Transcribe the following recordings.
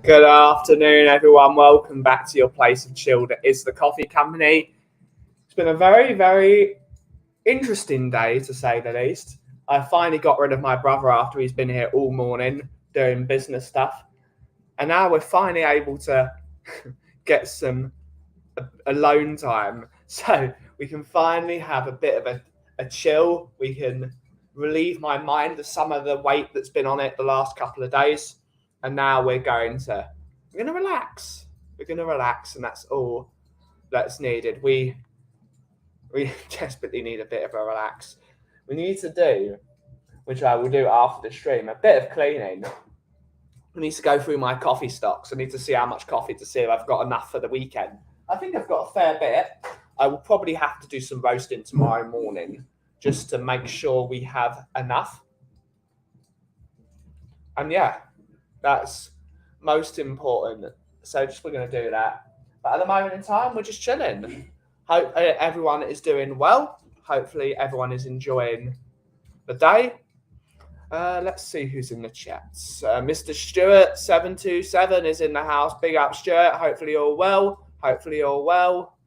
Good afternoon, everyone. Welcome back to your place of chill that is the Coffee Company. It's been a very, very interesting day, to say the least. I finally got rid of my brother after he's been here all morning doing business stuff. And now we're finally able to get some alone time. So we can finally have a bit of a chill. We can relieve my mind of some of the weight that's been on it the last couple of days. And now we're going to relax. We're going to relax, and that's all that's needed. We desperately need a bit of a relax. We need to do, which I will do after the stream, a bit of cleaning. I need to go through my coffee stocks. I need to see how much coffee to see if I've got enough for the weekend. I think I've got a fair bit. I will probably have to do some roasting tomorrow morning just to make sure we have enough. And yeah, that's most important. So just we're going to do that. But at the moment in time, we're just chilling. Hope everyone is doing well. Hopefully everyone is enjoying the day. Let's see who's in the chats. Mr. Stewart 727 is in the house. Big up, Stuart. Hopefully you're well. Hopefully you're well.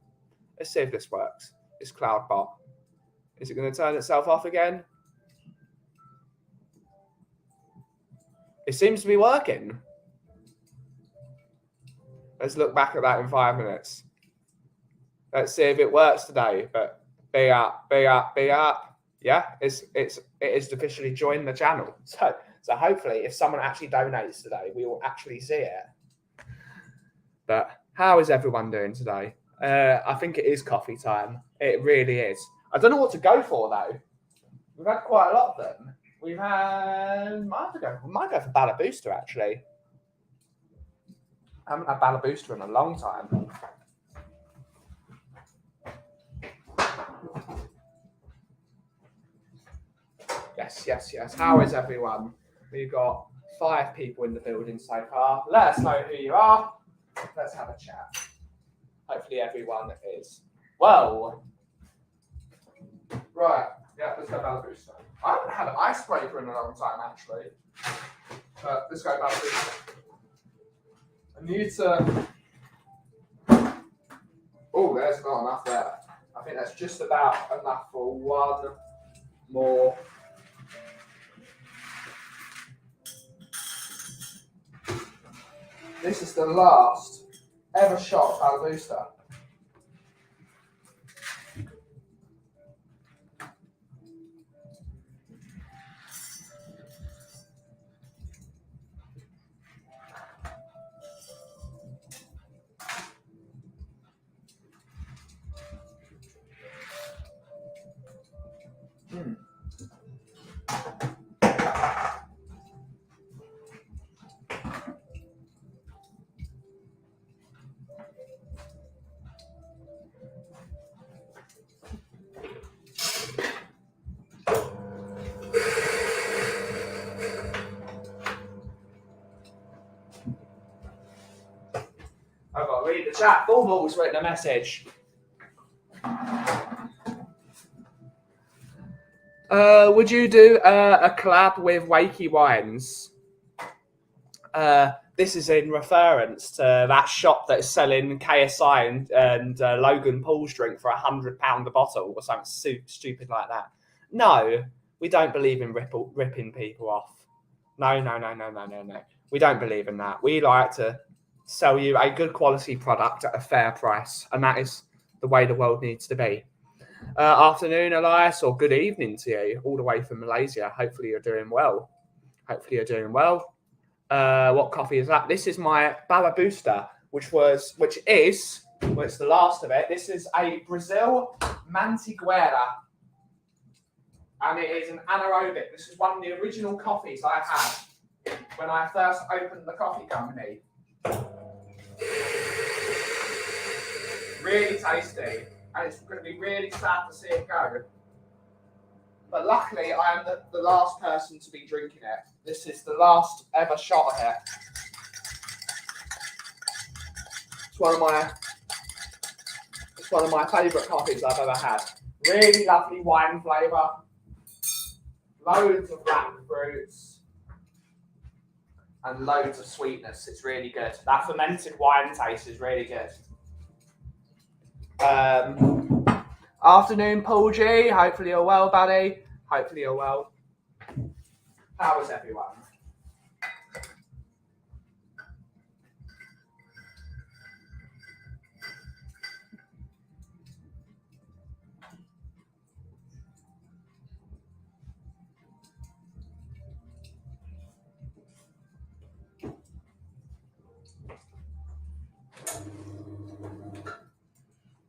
Let's see if this works. This cloud bot. Is it going to turn itself off again? It seems to be working. Let's look back at that in 5 minutes. Let's see if it works today. But big up, big up, big up. Yeah, it is officially joined the channel. So hopefully, if someone actually donates today, we will actually see it. But how is everyone doing today? I think it is coffee time. It really is. I don't know what to go for though. We've had quite a lot of them. We've had. We might go for Bala Booster actually. I haven't had Bala Booster in a long time. Yes. How is everyone? We've got 5 people in the building so far. Let us know who you are. Let's have a chat. Hopefully everyone is well. Right. Yeah, let's go Bala Booster. I haven't had an icebreaker in a long time actually. But let's go Bala Booster. I need to. Oh, there's not enough there. I think that's just about enough for one more. This is the last ever shot of Bala Booster. I've got to read the chat. Bull's written a message. Would you do a collab with Wakey Wines? This is in reference to that shop that is selling KSI and Logan Paul's drink for £100 a bottle or something stupid like that. No, we don't believe in ripping people off. No. We don't believe in that. We like to sell you a good quality product at a fair price, and that is the way the world needs to be. Afternoon, Elias, or good evening to you, all the way from Malaysia. Hopefully you're doing well. What coffee is that? This is my Bala Booster, which is the last of it. This is a Brazil Mantiguera, and it is an anaerobic. This is one of the original coffees I had when I first opened the coffee company. Really tasty, and it's going to be really sad to see it go. But luckily, I am the last person to be drinking it. This is the last ever shot of it. It's one of my favourite coffees I've ever had. Really lovely wine flavour. Loads of black fruits. and loads of sweetness. It's really good. That fermented wine taste is really good. Afternoon, Paul G. Hopefully you're well, buddy. Hopefully you're well. How is everyone?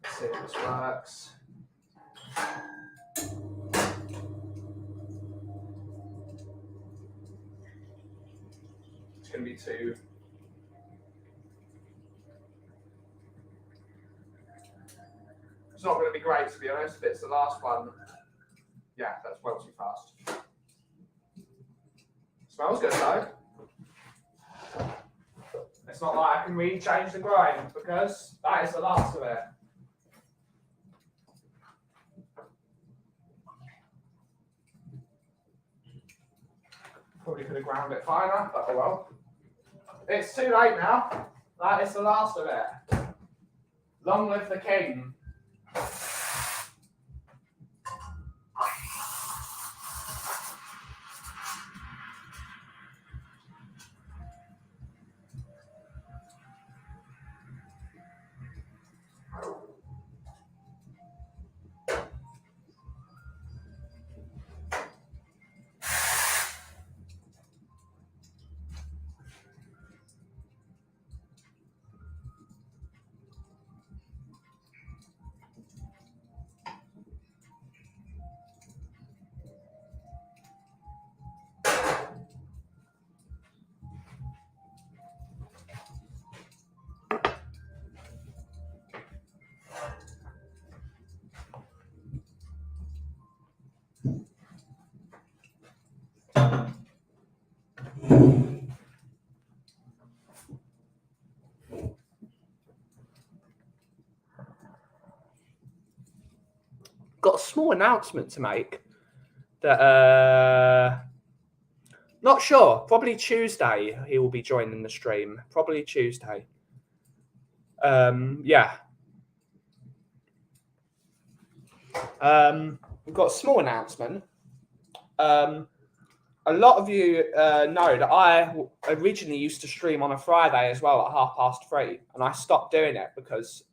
Let's see if this works. It's going to be two. It's not going to be great, to be honest, but it's the last one. Yeah, that's well too fast. Smells good, though. It's not like I can really change the grind, because that is the last of it. Probably could have ground it finer, but oh well. It's too late now. That is the last of it. Long live the king. Got a small announcement to make that not sure, probably Tuesday he will be joining the stream. Probably Tuesday. Yeah. We've got a small announcement. A lot of you know that I originally used to stream on a Friday as well at 3:30, and I stopped doing it because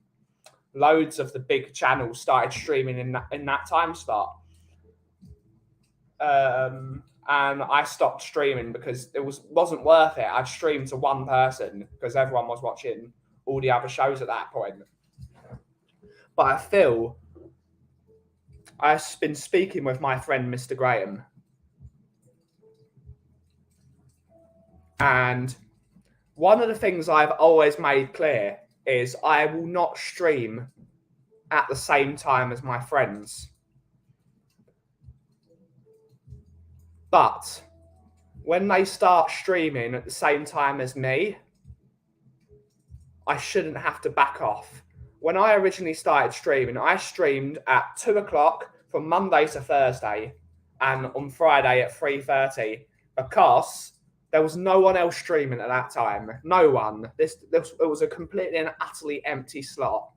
loads of the big channels started streaming in that time slot. And I stopped streaming because it wasn't worth it. I'd stream to one person because everyone was watching all the other shows at that point. But I feel I've been speaking with my friend Mr. Graham, and one of the things I've always made clear is I will not stream at the same time as my friends. But when they start streaming at the same time as me, I shouldn't have to back off. When I originally started streaming, I streamed at 2 o'clock from Monday to Thursday and on Friday at 3:30 because there was no one else streaming at that time. No one. It was a completely and utterly empty slot.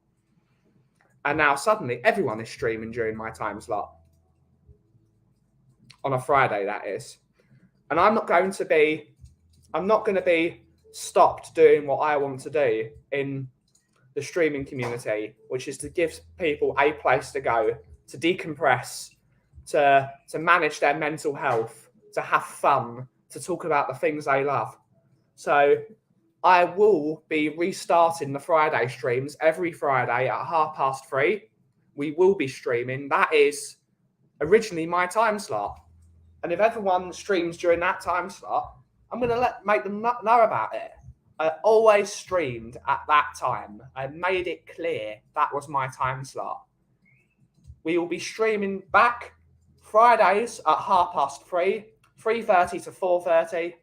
And now suddenly everyone is streaming during my time slot. On a Friday, that is. And I'm not going to be stopped doing what I want to do in the streaming community, which is to give people a place to go, to decompress, to manage their mental health, to have fun, to talk about the things they love. So I will be restarting the Friday streams every Friday at 3:30. We will be streaming. That is originally my time slot. And if everyone streams during that time slot, I'm going to make them know about it. I always streamed at that time. I made it clear that was my time slot. We will be streaming back Fridays at 3:30, 3:30 to 4:30.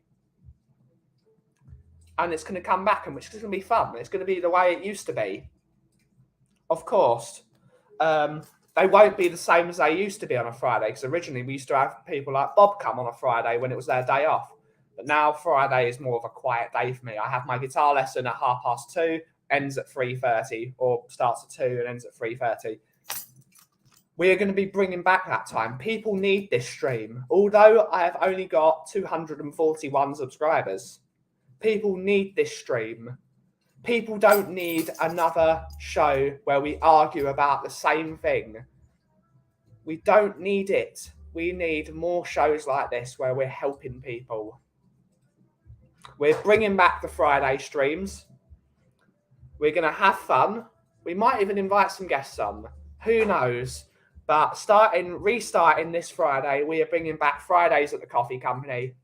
And it's going to come back, and which is going to be fun. It's going to be the way it used to be. Of course, they won't be the same as they used to be on a Friday, because originally we used to have people like Bob come on a Friday when it was their day off. But now Friday is more of a quiet day for me. I have my guitar lesson at 2:30, ends at 3:30, or starts at 2 and ends at 3:30. We are going to be bringing back that time. People need this stream. Although I have only got 241 subscribers, people need this stream. People don't need another show where we argue about the same thing. We don't need it. We need more shows like this where we're helping people. We're bringing back the Friday streams. We're going to have fun. We might even invite some guests on. Who knows? But restarting this Friday, we are bringing back Fridays at the Coffee Company.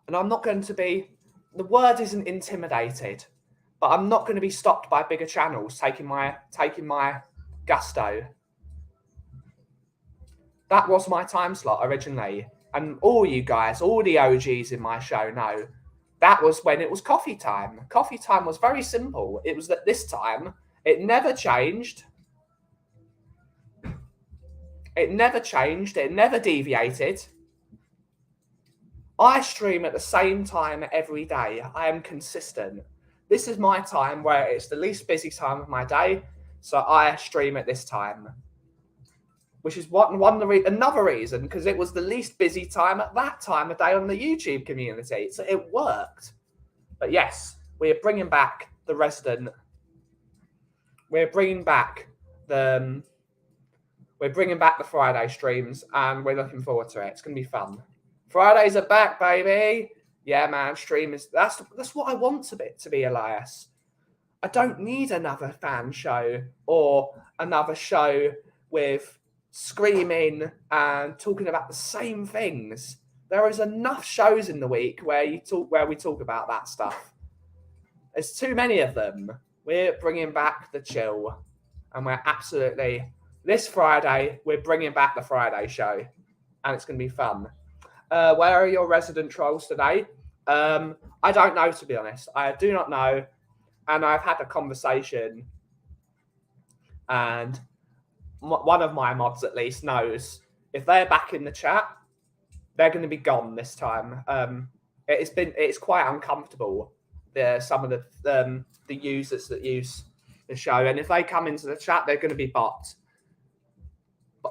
And I'm not going to be, the word isn't intimidated, but I'm not going to be stopped by bigger channels taking my gusto. That was my time slot originally. And all you guys, all the OGs in my show know, that was when it was coffee time. Coffee time was very simple. It was at this time. It never changed. It never changed. It never deviated. I stream at the same time every day. I am consistent. This is my time where it's the least busy time of my day. So I stream at this time. Which is another reason, because it was the least busy time at that time of day on the YouTube community. So it worked. But yes, we are bringing back the resident. We're bringing back the Friday streams, and we're looking forward to it. It's going to be fun. Fridays are back, baby. Yeah, man, that's what I want to be, Elias. I don't need another fan show or another show with screaming and talking about the same things. There is enough shows in the week where we talk about that stuff. There's too many of them. We're bringing back the chill, and this Friday we're bringing back the Friday show, and it's going to be fun. Where are your resident trolls today? I don't know, to be honest. I do not know, and I've had a conversation, and one of my mods at least knows if they're back in the chat, they're going to be gone this time. It's quite uncomfortable. Some of the users that use the show, and if they come into the chat, they're going to be bots,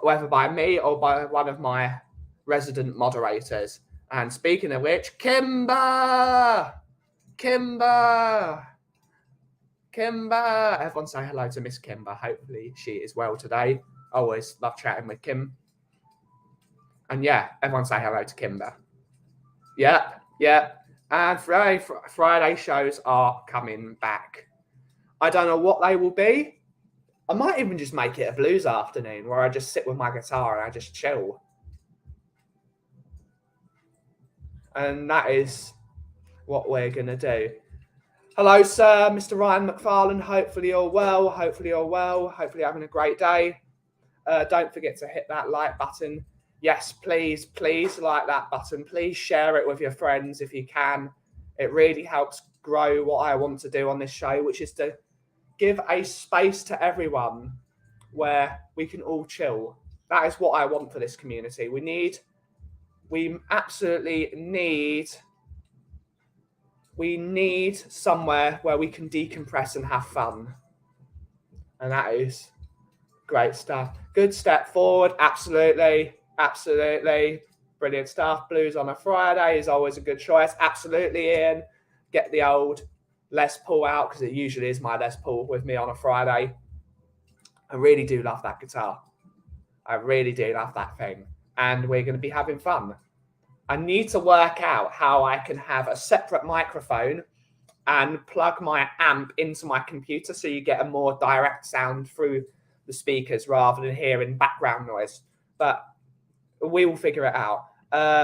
whether by me or by one of my resident moderators. And speaking of which, Kimber, everyone say hello to Miss Kimber. Hopefully she is well today. I always love chatting with Kim. And yeah, everyone say hello to Kimber. Yeah. And Friday shows are coming back. I don't know what they will be. I might even just make it a blues afternoon where I just sit with my guitar and I just chill. And that is what we're going to do. Hello, sir, Mr. Ryan McFarlane. Hopefully you're well. Hopefully you're having a great day. Don't forget to hit that like button. Yes, please like that button. Please share it with your friends if you can. It really helps grow what I want to do on this show, which is to give a space to everyone where we can all chill. That is what I want for this community. We absolutely need somewhere where we can decompress and have fun. And that is great stuff. Good step forward. Absolutely. Brilliant stuff. Blues on a Friday is always a good choice. Absolutely, Ian. Get the old Les Paul out, because it usually is my Les Paul with me on a Friday. I really do love that guitar. I really do love that thing. And we're going to be having fun. I need to work out how I can have a separate microphone and plug my amp into my computer so you get a more direct sound through the speakers rather than hearing background noise. But we will figure it out.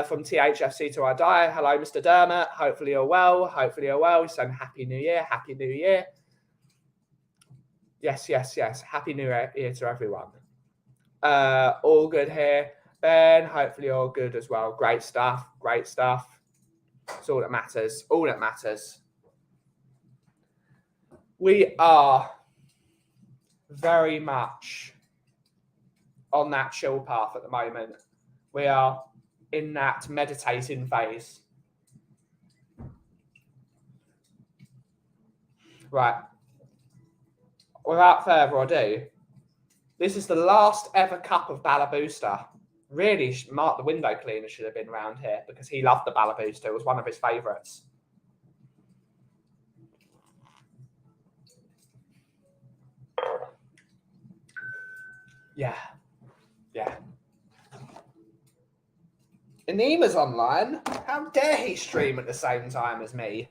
From THFC to I Die. Hello, Mr. Dermot. Hopefully you're well. He's saying Happy New Year. Happy New Year. Yes. Happy New Year to everyone. All good here. Ben, hopefully you're good as well. Great stuff. It's all that matters. We are very much on that chill path at the moment. We are in that meditating phase. Right. Without further ado, this is the last ever cup of Balabusta. Really, Mark the window cleaner should have been around here because he loved the Balabusta. It was one of his favourites. Yeah. Yeah. Anema's online. How dare he stream at the same time as me?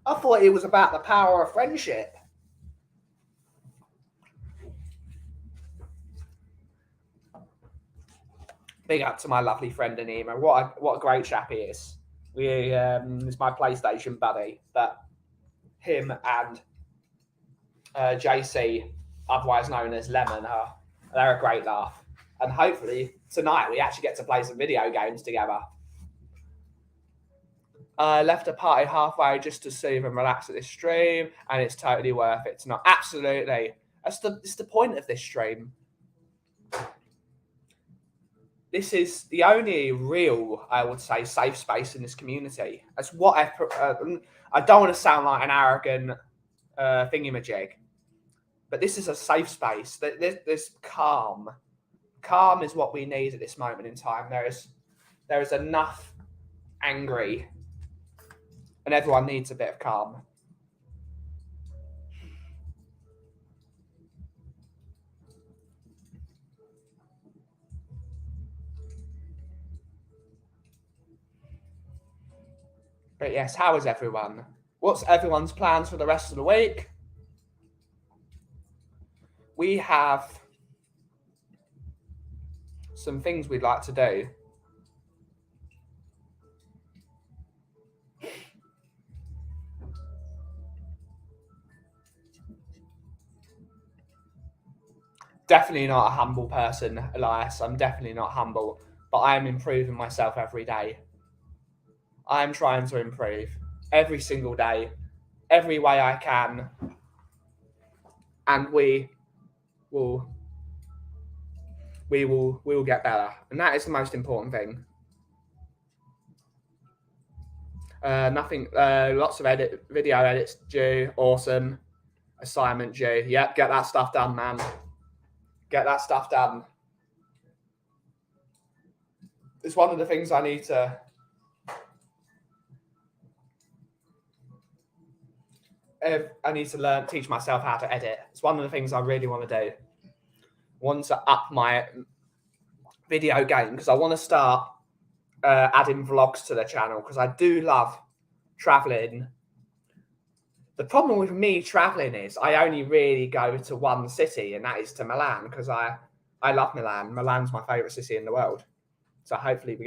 I thought it was about the power of friendship. Big up to my lovely friend Anema. What a great chap he is. He's my PlayStation buddy. But him and JC, otherwise known as Lemon, they're a great laugh. And hopefully tonight we actually get to play some video games together. I left a party halfway just to soothe and relax at this stream, and it's totally worth it tonight. Absolutely. It's the point of this stream. This is the only real, I would say, safe space in this community. That's what I don't want to sound like an arrogant thingamajig, but this is a safe space. There's calm. Calm is what we need at this moment in time. There is enough angry, and everyone needs a bit of calm. But yes, how is everyone? What's everyone's plans for the rest of the week? We have some things we'd like to do. Definitely not a humble person, Elias. I'm definitely not humble, but I am improving myself every day. I am trying to improve every single day, every way I can, and we will get better, and that is the most important thing. Nothing. Lots of video edits due. Awesome. Assignment due. Yep, get that stuff done, man. Get that stuff done. It's one of the things I need to. I need to teach myself how to edit. It's one of the things I really want to do. I want to up my video game because I want to start adding vlogs to the channel because I do love traveling. The problem with me traveling is I only really go to one city, and that is to Milan because I love Milan. Milan's my favorite city in the world. So hopefully we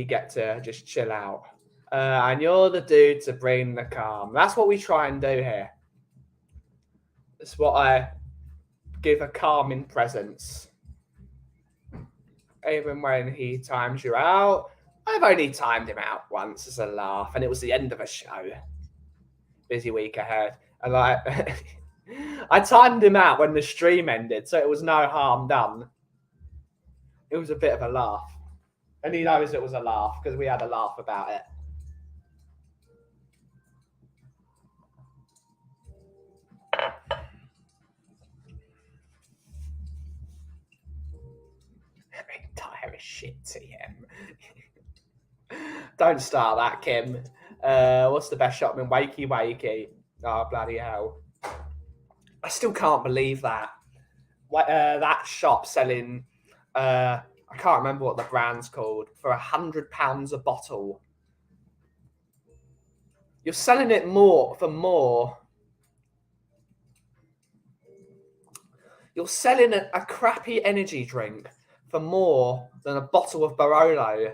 get to just chill out. And you're the dude to bring the calm. That's what we try and do here. That's what I give a calming presence. Even when he times you out. I've only timed him out once as a laugh, and it was the end of a show. Busy week ahead. And I timed him out when the stream ended, so it was no harm done. It was a bit of a laugh. And he knows it was a laugh because we had a laugh about it. Entire shit, TM. Don't start that, Kim. What's the best shot? I mean, Wakey Wakey. Oh, bloody hell. I still can't believe that. That shop selling, I can't remember what the brand's called, for £100 a bottle. You're selling it for more. You're selling a crappy energy drink for more than a bottle of Barolo,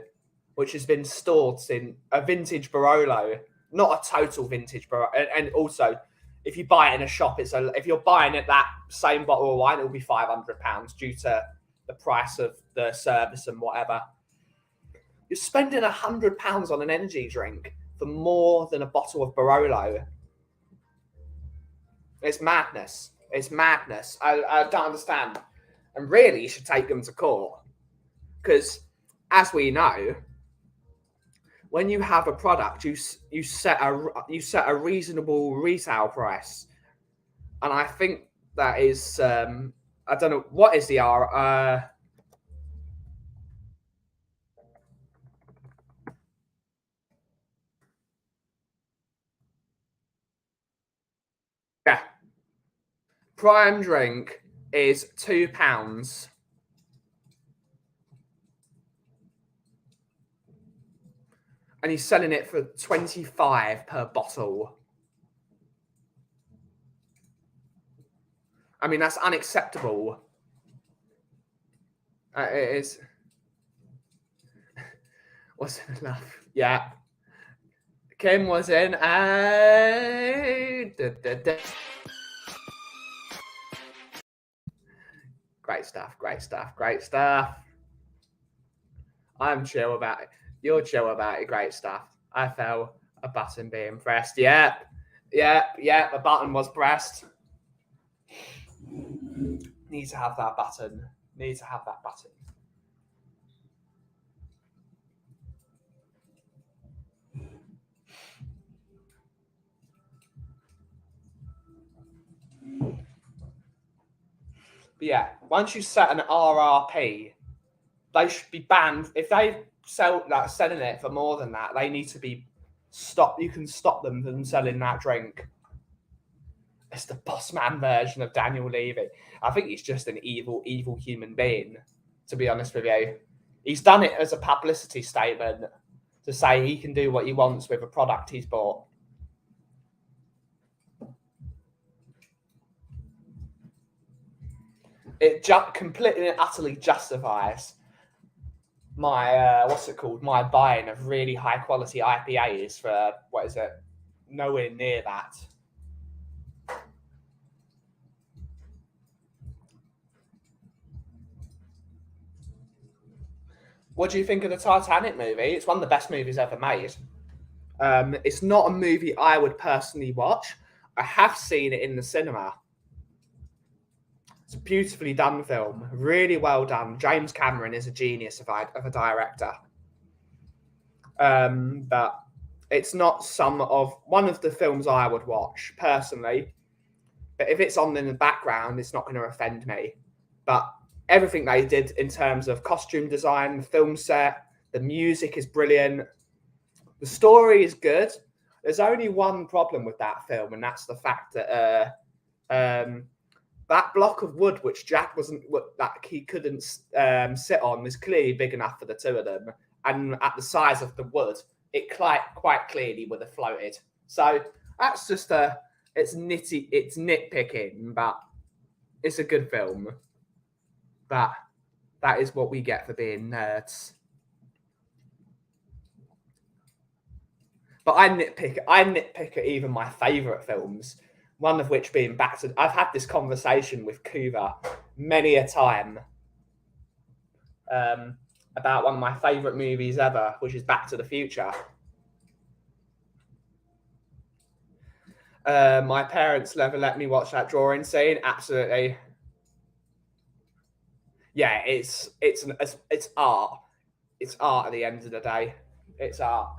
which has been stored in a vintage Barolo, not a total vintage Barolo. And also, if you buy it in a shop, if you're buying it that same bottle of wine, it will be £500 due to the price of the service and whatever. You're spending £100 on an energy drink for more than a bottle of Barolo. It's madness. It's madness. I don't understand. And really, you should take them to court. Because, as we know, when you have a product, you set a reasonable retail price, and I think that is I don't know what is the R. Yeah, prime drink is £2, and he's selling it for 25 per bottle. I mean, that's unacceptable. It is. Wasn't enough. Yeah. Kim was in a. Great stuff. Great stuff. Great stuff. I'm chill about it. You're chill about it. Great stuff. I felt a button being pressed. Yep. Yep. Yep. A button was pressed. Need to have that button. Need to have that button. But yeah, once you set an RRP, they should be banned. If they selling it for more than that, they need to be stopped. You can stop them from selling that drink. It's the boss man version of Daniel Levy. I think he's just an evil human being, to be honest with you. He's done it as a publicity statement to say he can do what he wants with a product he's bought. It completely and utterly justifies my my buying of really high quality IPAs for nowhere near that. What do you think of the Titanic movie? It's one of the best movies ever made. It's not a movie I would personally watch. I have seen it in the cinema. It's a beautifully done film, really well done. James Cameron is a genius of a director. But it's not one of the films I would watch personally. But if it's on in the background, it's not going to offend me. But everything they did in terms of costume design, the film set, the music is brilliant. The story is good. There's only one problem with that film, and that's the fact that that block of wood, which Jack he couldn't sit on, is clearly big enough for the two of them, and at the size of the wood, it quite clearly would have floated. So that's just it's nitpicking, but it's a good film. But that is what we get for being nerds. But I nitpick at even my favourite films, one of which being Back to... I've had this conversation with Kuva many a time about one of my favourite movies ever, which is Back to the Future. My parents never let me watch that drawing scene. Absolutely. Yeah, it's art. It's art at the end of the day. It's art.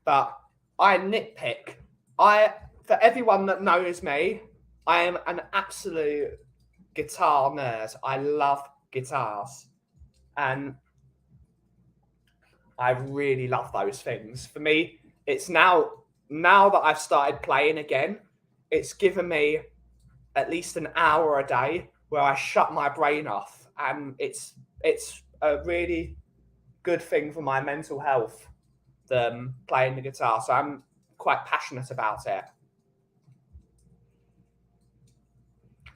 But I nitpick. For everyone that knows me, I am an absolute guitar nerd. I love guitars, and I really love those things. For me, it's now that I've started playing again, it's given me at least an hour a day where I shut my brain off, and it's a really good thing for my mental health. Playing the guitar, so I'm quite passionate about it.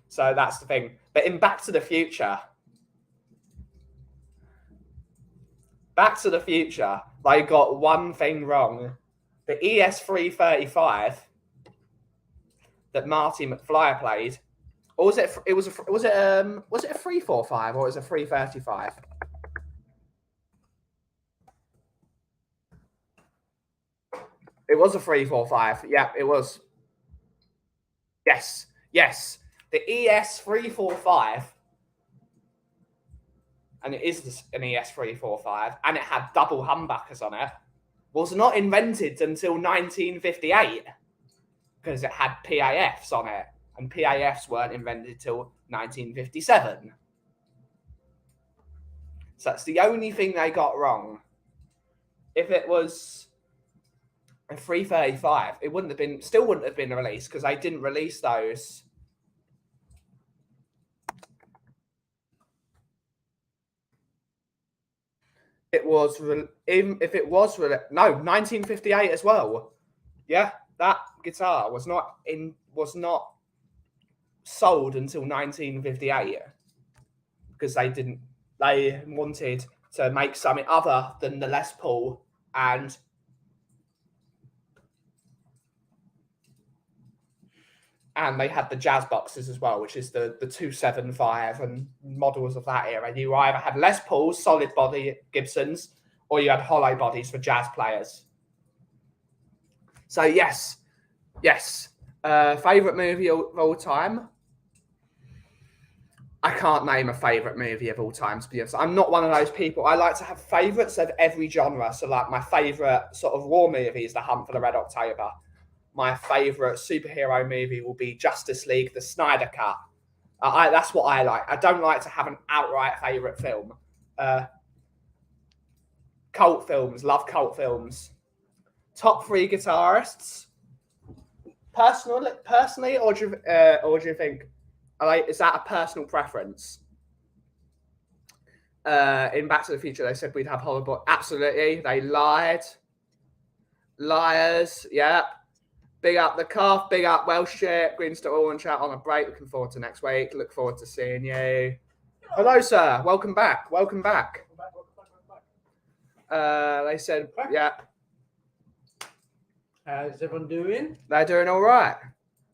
So that's the thing. But in Back to the Future, they got one thing wrong. The ES335 that Marty McFly played, or was it? Was it a 345 or was it a 335? It was a 345. Yeah, it was. Yes. The ES345, and it is an ES345, and it had double humbuckers on it, was not invented until 1958 because it had PAFs on it, and PAFs weren't invented till 1957. So that's the only thing they got wrong. If it was a 335, it still wouldn't have been released because they didn't release those. It was, even if it was, no, 1958 as well. Yeah, that guitar was not sold until 1958 because they wanted to make something other than the Les Paul, and they had the jazz boxes as well, which is the 275 and models of that era. You either had Les Pauls, solid body Gibsons, or you had hollow bodies for jazz players. So yes. Favorite movie of all time? I can't name a favourite movie of all time, to be honest. I'm not one of those people. I like to have favourites of every genre. So, like, my favourite sort of war movie is The Hunt for the Red October. My favourite superhero movie will be Justice League, the Snyder Cut. That's what I like. I don't like to have an outright favourite film. Cult films. Love cult films. Top 3 guitarists. Personally, or do you think... is that a personal preference? In Back to the Future, they said we'd have horrible. Absolutely, they lied. Liars. Yeah. Big up the Calf. Big up Welsh Shit. Green Star Orange Chat on a break. Looking forward to next week. Look forward to seeing you. Hello, sir. Welcome back. Welcome back. They said, yeah. How's everyone doing? They're doing all right.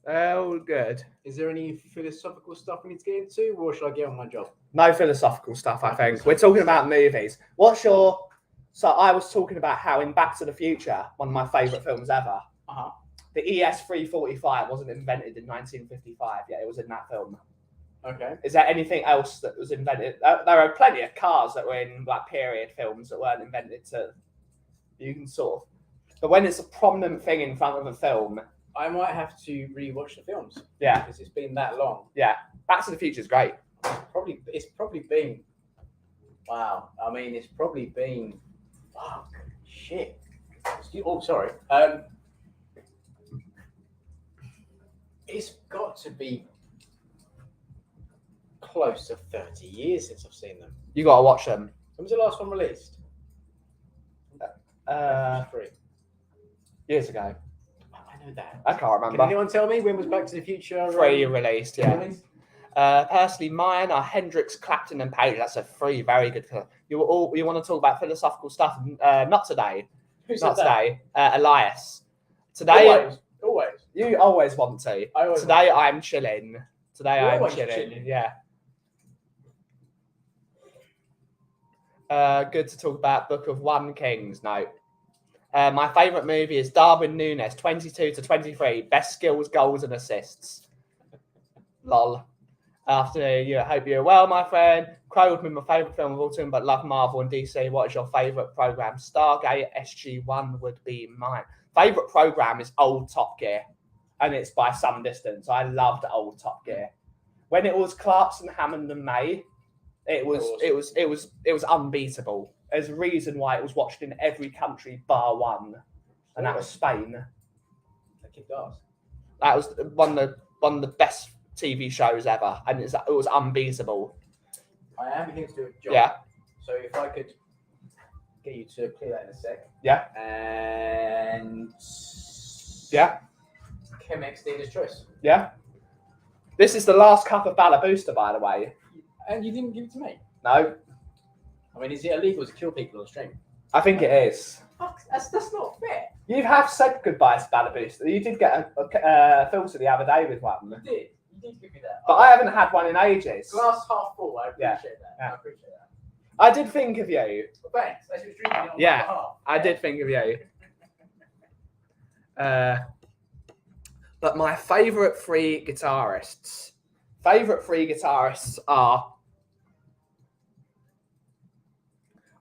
They're all good. Is there any philosophical stuff we need to get into, or should I get on my job? No philosophical stuff, I think. We're talking about movies. So I was talking about how in Back to the Future, one of my favourite films ever, the ES345 wasn't invented in 1955, yet it was in that film. Okay. Is there anything else that was invented? There are plenty of cars that were in like period films that weren't invented you can sort of... But when it's a prominent thing in front of a film... I might have to rewatch the films. Yeah. Because it's been that long. Yeah. Back to the Future is great. It's probably been... Wow. I mean, it's probably been... Fuck. Shit. Oh, sorry. It's got to be close to 30 years since I've seen them. You got to watch them. When was the last one released? 3 years ago. I know that. I can't remember. Can anyone tell me when was Back to the Future? 3 released, yeah. Personally, mine are Hendrix, Clapton, and Page. That's a 3 very good. You want to talk about philosophical stuff? Not today. Not today. Elias. Today. Always. You always want to. Today I'm chilling. I'm chilling. Yeah. Good to talk about Book of One Kings. No. My favourite movie is Darwin Núñez, 22 to 23. Best skills, goals, and assists. Lol. After you, I hope you're well, my friend. Crow would be my favourite film of all time, but love Marvel and DC. What is your favourite programme? Stargate SG-1 would be mine. Favourite programme is old Top Gear, and it's by some distance. I loved old Top Gear. When it was Clarkson, Hammond, and May, it was unbeatable. There's a reason why it was watched in every country bar one, and that was Spain. That kicked ass. That was one of the best TV shows ever, and it was unbeatable. I am here to do a job. Yeah. So if I could get you to clear that in a sec. Yeah. And yeah. Chemex Dealer's Choice. Yeah. This is the last cup of Bala Booster, by the way. And you didn't give it to me? No. I mean, is it illegal to kill people on stream? I think it is. That's not fair. You have said goodbye to Bala Booster. You did get a filter the other day with one. You did. You did give me that. But I haven't had one in ages. Glass half full. I appreciate that. Yeah. I appreciate that. I did think of you. Well, thanks. I was drinking it on my Yeah, behalf. I did think of you. But my favourite 3 guitarists Favourite three guitarists are...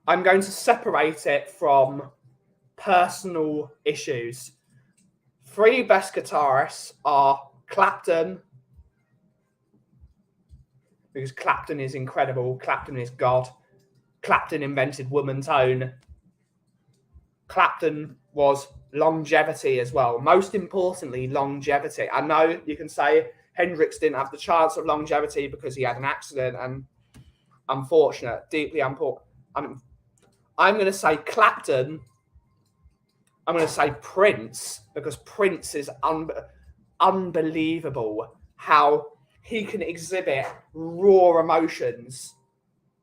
I'm going to separate it from personal issues. Three best guitarists are Clapton, because Clapton is incredible. Clapton is God. Clapton invented woman tone. Clapton was longevity as well. Most importantly, longevity. I know you can say Hendrix didn't have the chance of longevity because he had an accident, and unfortunate, deeply important. I'm going to say Clapton. I'm going to say Prince, because Prince is unbelievable how he can exhibit raw emotions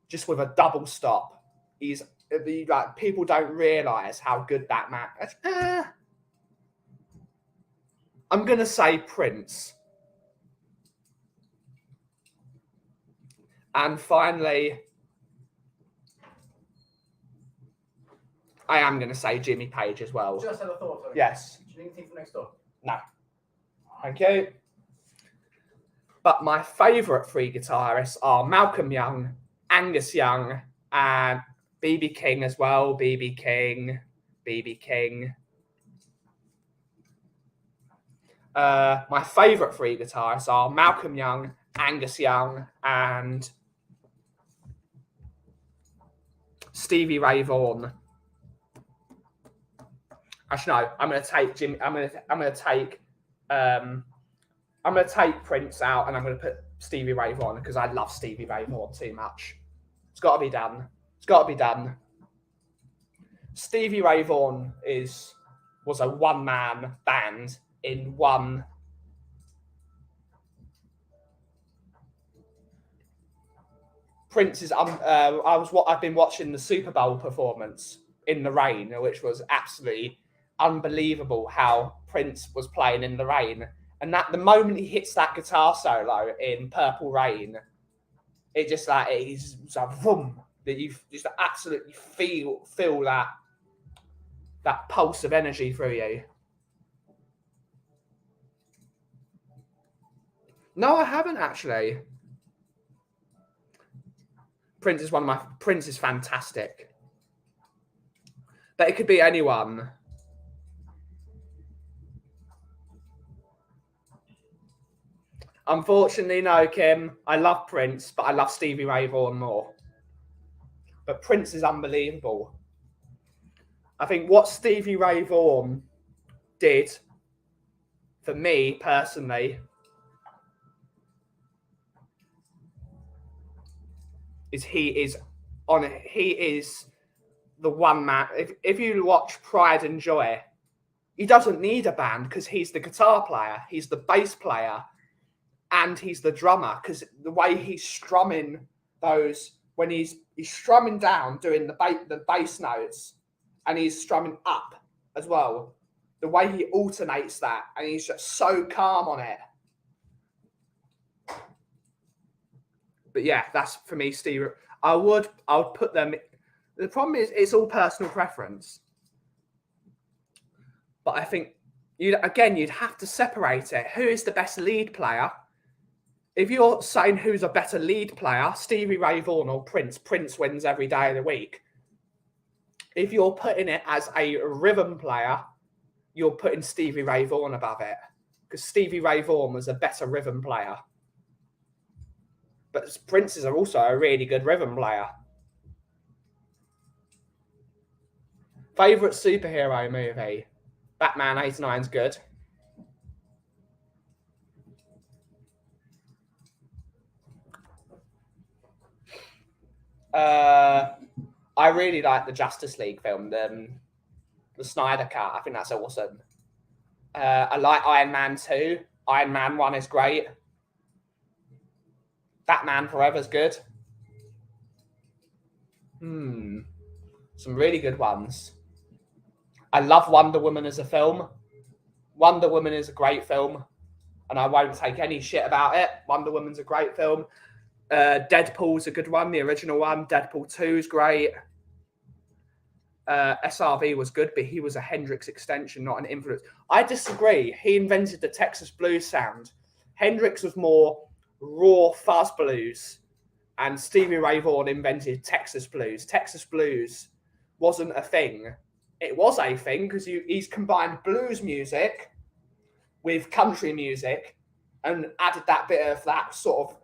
just with a double stop. He's like, people don't realize how good that man is. I'm going to say Prince. And finally, I am going to say Jimmy Page as well. Just had a thought. Sorry. Yes. Do you need anything from next door? No. Thank you. But my favourite three guitarists are Malcolm Young, Angus Young, and B.B. King as well. B.B. King. My favourite three guitarists are Malcolm Young, Angus Young, and Stevie Ray Vaughan. Actually, no. I'm going to take Jimmy. I'm going to take Prince out, and I'm going to put Stevie Ray Vaughan, because I love Stevie Ray Vaughan too much. It's got to be done. It's got to be done. Stevie Ray Vaughan was a one-man band in one. Prince is. I've been watching the Super Bowl performance in the rain, which was absolutely unbelievable. How Prince was playing in the rain, and that the moment he hits that guitar solo in Purple Rain, it just like it's like boom, that you just absolutely feel that pulse of energy through you. No, I haven't actually. Prince is fantastic. But it could be anyone. Unfortunately, no, Kim. I love Prince, but I love Stevie Ray Vaughan more. But Prince is unbelievable. I think what Stevie Ray Vaughan did for me personally is he is the one man. If you watch Pride and Joy, he doesn't need a band because he's the guitar player, he's the bass player, and he's the drummer, because the way he's strumming those, when he's strumming down doing the bass notes, and he's strumming up as well, the way he alternates that, and he's just so calm on it. But yeah, that's for me, Steve. I would put them. The problem is it's all personal preference. But I think you'd have to separate it. Who is the best lead player? If you're saying who's a better lead player, Stevie Ray Vaughan or Prince, Prince wins every day of the week. If you're putting it as a rhythm player, you're putting Stevie Ray Vaughan above it, because Stevie Ray Vaughan was a better rhythm player. But Prince is also a really good rhythm player. Favourite superhero movie? Batman 89 is good. I really like the Justice League film, the Snyder Cut. I think that's awesome. I like Iron Man 2. Iron Man 1 is great. Batman Forever is good. Some really good ones. I love Wonder Woman as a film. Wonder Woman is a great film, and I won't take any shit about it. Wonder Woman's a great film. Deadpool's a good one, the original one. Deadpool 2 is great. SRV was good, but he was a Hendrix extension, not an influence. I disagree. He invented the Texas blues sound. Hendrix was more raw fuzz blues, and Stevie Ray Vaughan invented Texas blues. Texas blues wasn't a thing. It was a thing because he's combined blues music with country music and added that bit of that sort of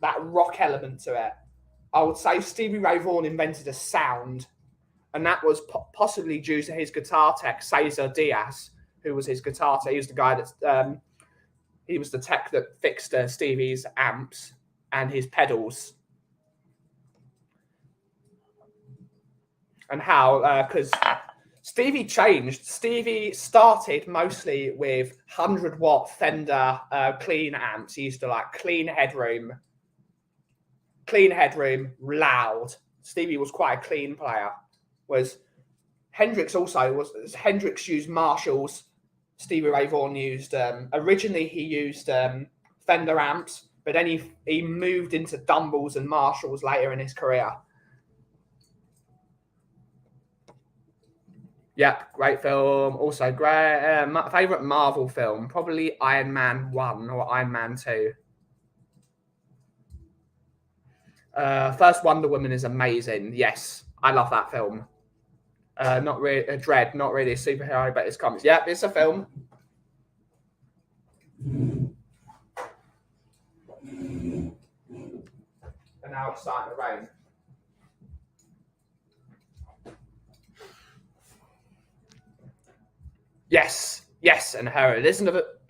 that rock element to it. I would say Stevie Ray Vaughan invented a sound, and that was possibly due to his guitar tech, Cesar Diaz, who was his guitar tech. He was the guy that he was the tech that fixed Stevie's amps and his pedals. And how, because Stevie changed. Stevie started mostly with 100-watt Fender clean amps. He used to like clean headroom, loud. Stevie was quite a clean player. Whereas Hendrix used Marshalls. Stevie Ray Vaughan used, originally he used Fender amps, but then he moved into Dumbles and Marshalls later in his career. Yep, great film. Also great. My favourite Marvel film, probably Iron Man 1 or Iron Man 2. First Wonder Woman is amazing. Yes, I love that film. Not really a Dread, not really a superhero, but it's comics. Yep, it's a film. And now it's starting to rain. Yes, and her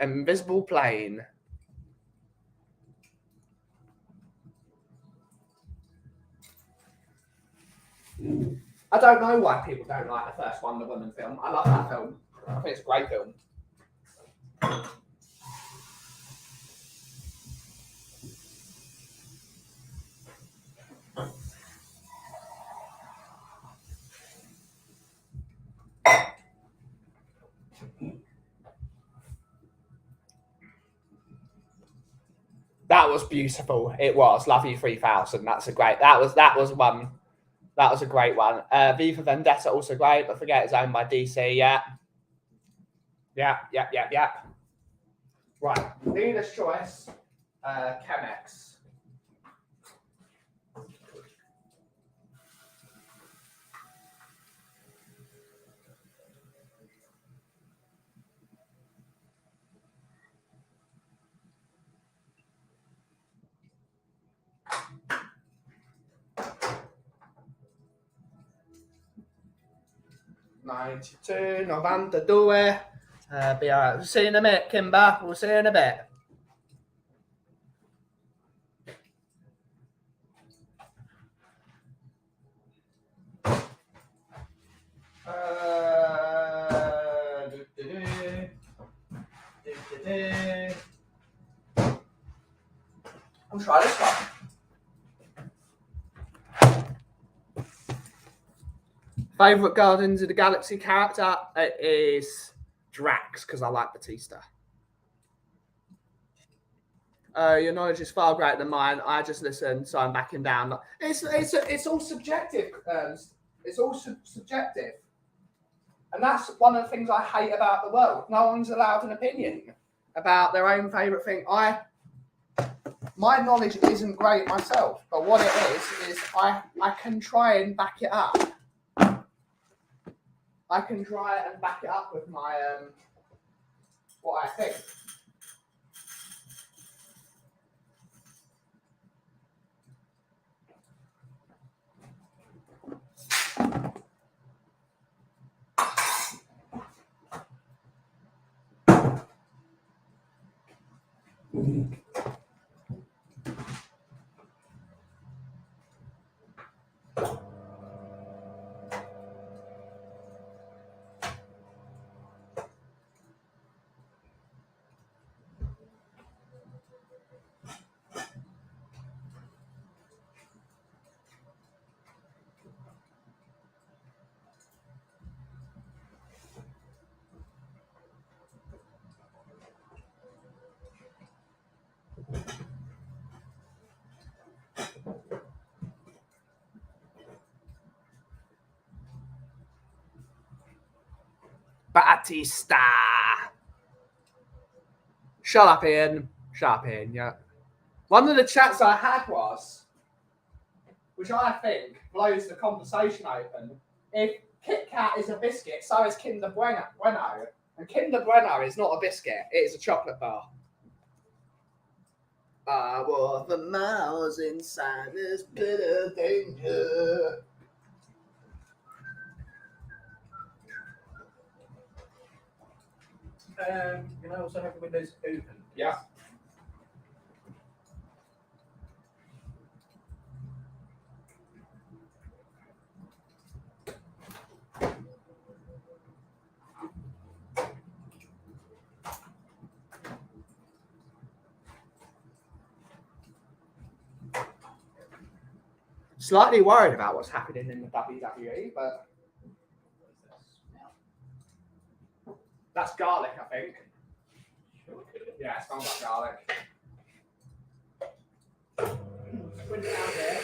invisible plane. I don't know why people don't like the first Wonder Woman film. I love that film. I think it's a great film. That was beautiful. It was. Love You 3000. That was a great one. That was a great one. V for Vendetta, also great, but forget it's owned by DC. Yeah. Right. Dealer's choice. Chemex. $92, 92. Be all right. We'll see you in a bit, Kimber. We'll see you in a bit. I'll try this one. Favorite Guardians of the Galaxy character is Drax, because I like Batista. Your knowledge is far greater than mine. I just listen, so I'm backing down. It's all subjective. It's all subjective, and that's one of the things I hate about the world. No one's allowed an opinion about their own favorite thing. My knowledge isn't great myself, but what it is I can try and back it up. I can try and back it up with my what I think. Batista. Shut up, Ian. Yeah. One of the chats I had was, which I think blows the conversation open, if Kit Kat is a biscuit, so is Kinder Bueno. And Kinder Bueno is not a biscuit, it is a chocolate bar. I was the mouse inside this bitter danger. Can I also have the windows open? Yeah. Slightly worried about what's happening in the WWE, but that's garlic, I think. Yeah, it smells like garlic. When you're out there,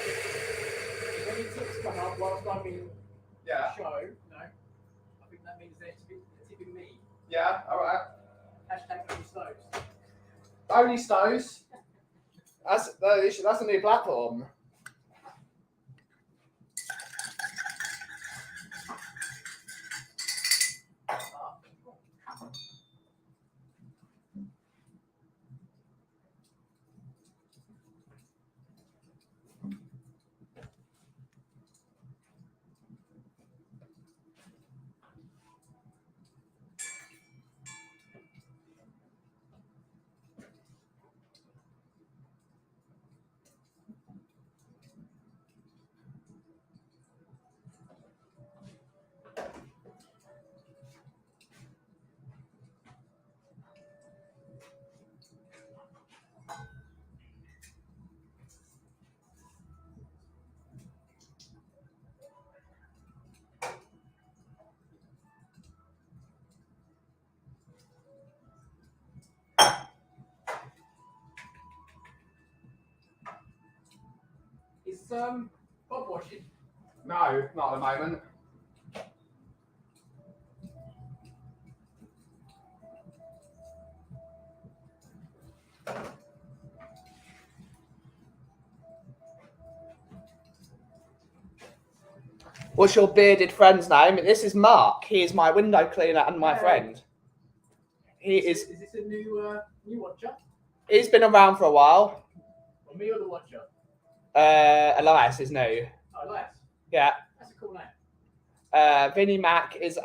when you tips come up whilst I'm in Yeah. show, no, I think that means they're tipping me. Yeah, alright. Hashtag only stoves. Only Stows. That's a new platform. Is Bob watching? No, not at the moment. What's your bearded friend's name? This is Mark. He is my window cleaner and my friend. He is. Is this a new watcher? He's been around for a while. Or me or the watcher? Elias is new. Oh, Elias. Yeah. That's a cool name. Vinnie Mac is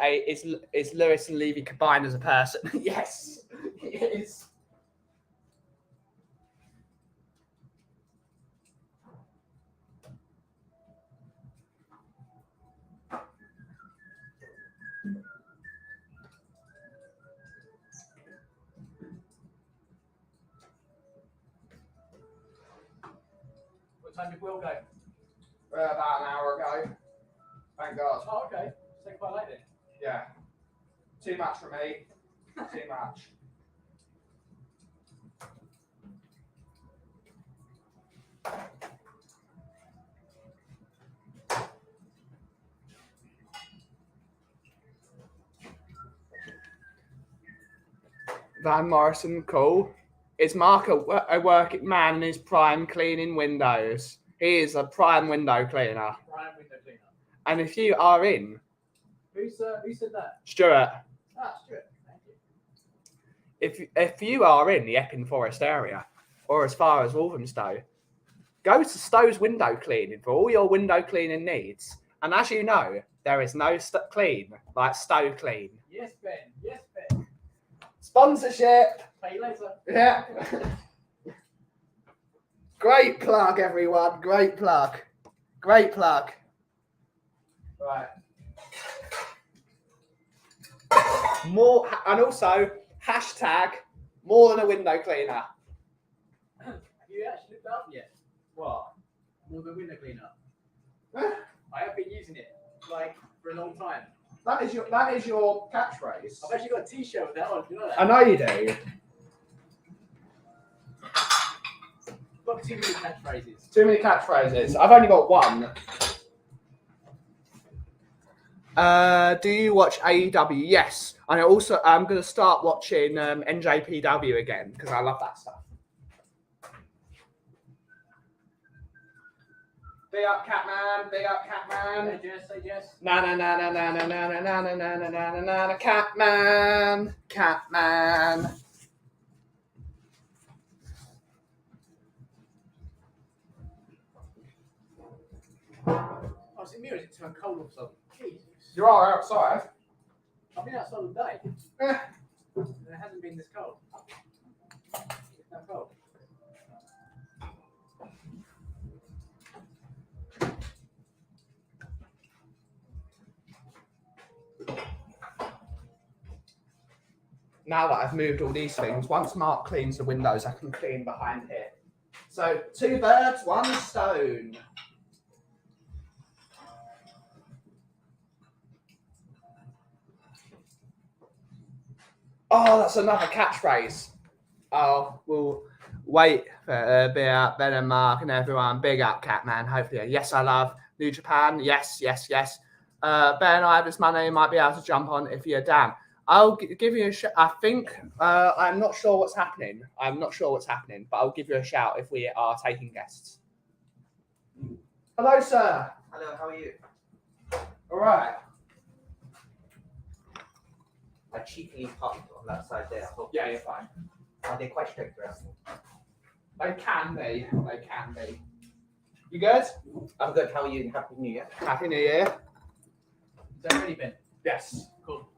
Lewis and Levy combined as a person. Yes, he is. What time did Will go? About an hour ago. Thank God. Oh, okay. Say quite late then. Yeah. Too much for me. Too much. Van Morrison, cool. Is Mark a working man in his prime cleaning windows? He is a prime window cleaner. Prime window cleaner. And if you are in, Who said that? Stuart, Ah, Stuart. Thank you. if you are in the Epping Forest area or as far as Walthamstow, go to Stow's Window Cleaning for all your window cleaning needs. And as you know, there is no clean like Stow Clean. Yes, Ben. Yes, Ben. Sponsorship. Pay you later. Yeah. Great plug, everyone. Great plug. Great plug. Right. More, and also hashtag more than a window cleaner. Have you actually looked up yet? What? More than window cleaner. I have been using it like for a long time. That is your catchphrase. I've actually got a T-shirt with that on. You know that? I know you do. I've got too many catchphrases. Too many catchphrases. I've only got one. Do you watch AEW? Yes. And I'm going to start watching NJPW again because I love that stuff. Big up, Catman. Big up, Catman. Say Jess. Na na na na na na na na na na na na na na na Catman. Catman. Oh, is it me or is it turned cold or something? Jesus. You are outside. I've been outside all day. Eh. And it hasn't been this cold. It's not cold. Now that I've moved all these things, once Mark cleans the windows, I can clean behind here. So 2 birds, 1 stone. Oh, that's another catchphrase. Oh, we'll wait for a bit up, better Mark and everyone. Big up, Catman. Hopefully, yes, I love New Japan. Yes, yes, yes. Ben and I have this money. Might be able to jump on if you're down. I'll give you a shout. I think I'm not sure what's happening. But I'll give you a shout if we are taking guests. Hello, sir. Hello, how are you? All right. I cheekily parked on that side there. I hope. Yeah, you're fine. Are they quite strict around? They can be. They can be. You good? I'm good. How are you? Happy New Year. Happy New Year. Is that ready, Ben? Yes. Cool.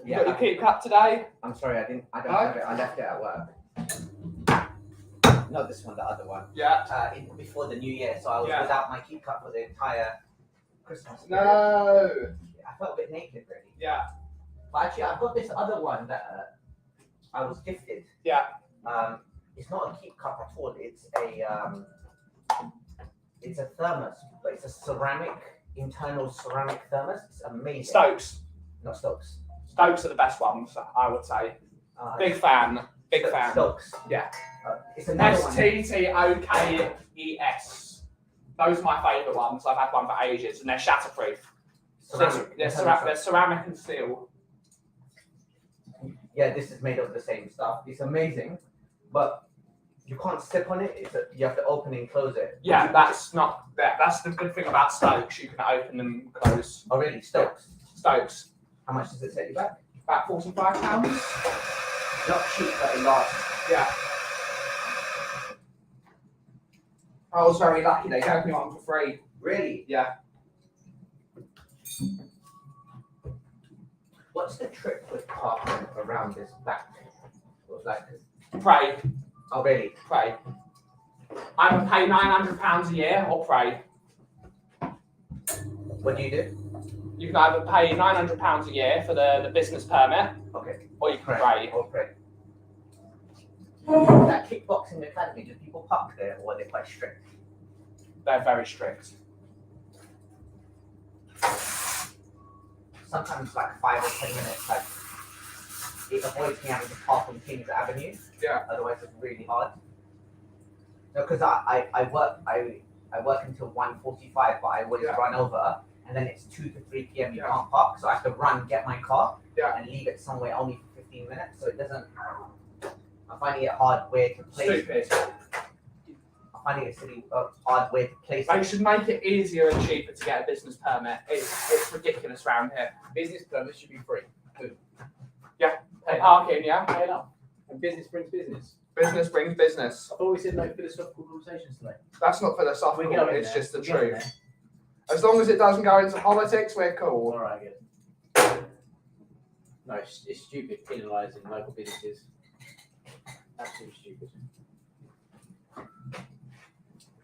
You got your keep cup today? I'm sorry, I don't No? have it. I left it at work. Not this one, the other one. Yeah. Before the New Year, so I was Yeah. without my keep cup for the entire Christmas. period. No. I felt a bit naked, really. Yeah. But actually, I've got this other one that I was gifted. Yeah. It's not a keep cup at all. It's a thermos, but it's a internal ceramic thermos. It's amazing. Stokes. Not Stokes. Stokes are the best ones, I would say. Big fan. Big fan. Stokes. Yeah. It's another one. STTOKES. Those are my favourite ones. I've had one for ages, and they're shatterproof. Ceramic. They're ceramic and steel. Yeah, this is made of the same stuff. It's amazing, but you can't sip on it. You have to open and close it. Yeah, that's the good thing about Stokes. You can open and close. Oh, really? Stokes. Stokes. How much does it set you back? About £45. Not cheap, but it lasts. Yeah. I was very lucky. They gave me one for free. Really? Yeah. What's the trick with parking around this back? Like, Pray. oh, really? Pray. Either pay £900 a year or pray. What do you do? You can either pay £900 a year for the business permit, Okay. or you can pray. Or pray. That kickboxing academy, do people park there, or are they quite strict? They're very strict. Sometimes like 5 or 10 minutes, like it avoids me having to park on Kings Avenue. Yeah. Otherwise, it's really hard. No, because I work until 1:45, but I always Yeah. run over, and then it's 2 to 3 p.m. You Yeah. can't park, so I have to run, get my car, Yeah. and leave it somewhere only for 15 minutes. So it doesn't. I'm finding it hard where to place. Stupid. I'm finding it hard where to place They it. should make it easier and cheaper to get a business permit. It's ridiculous around here. Business permits should be free. Pay parking, yeah? Pay it up. And business brings business. Business brings business. I thought we said no philosophical conversations today. That's not philosophical, We're going it's there. just the We're going truth. As long as it doesn't go into politics, we're cool. All right, good. No, it's stupid penalising local businesses. Absolutely stupid.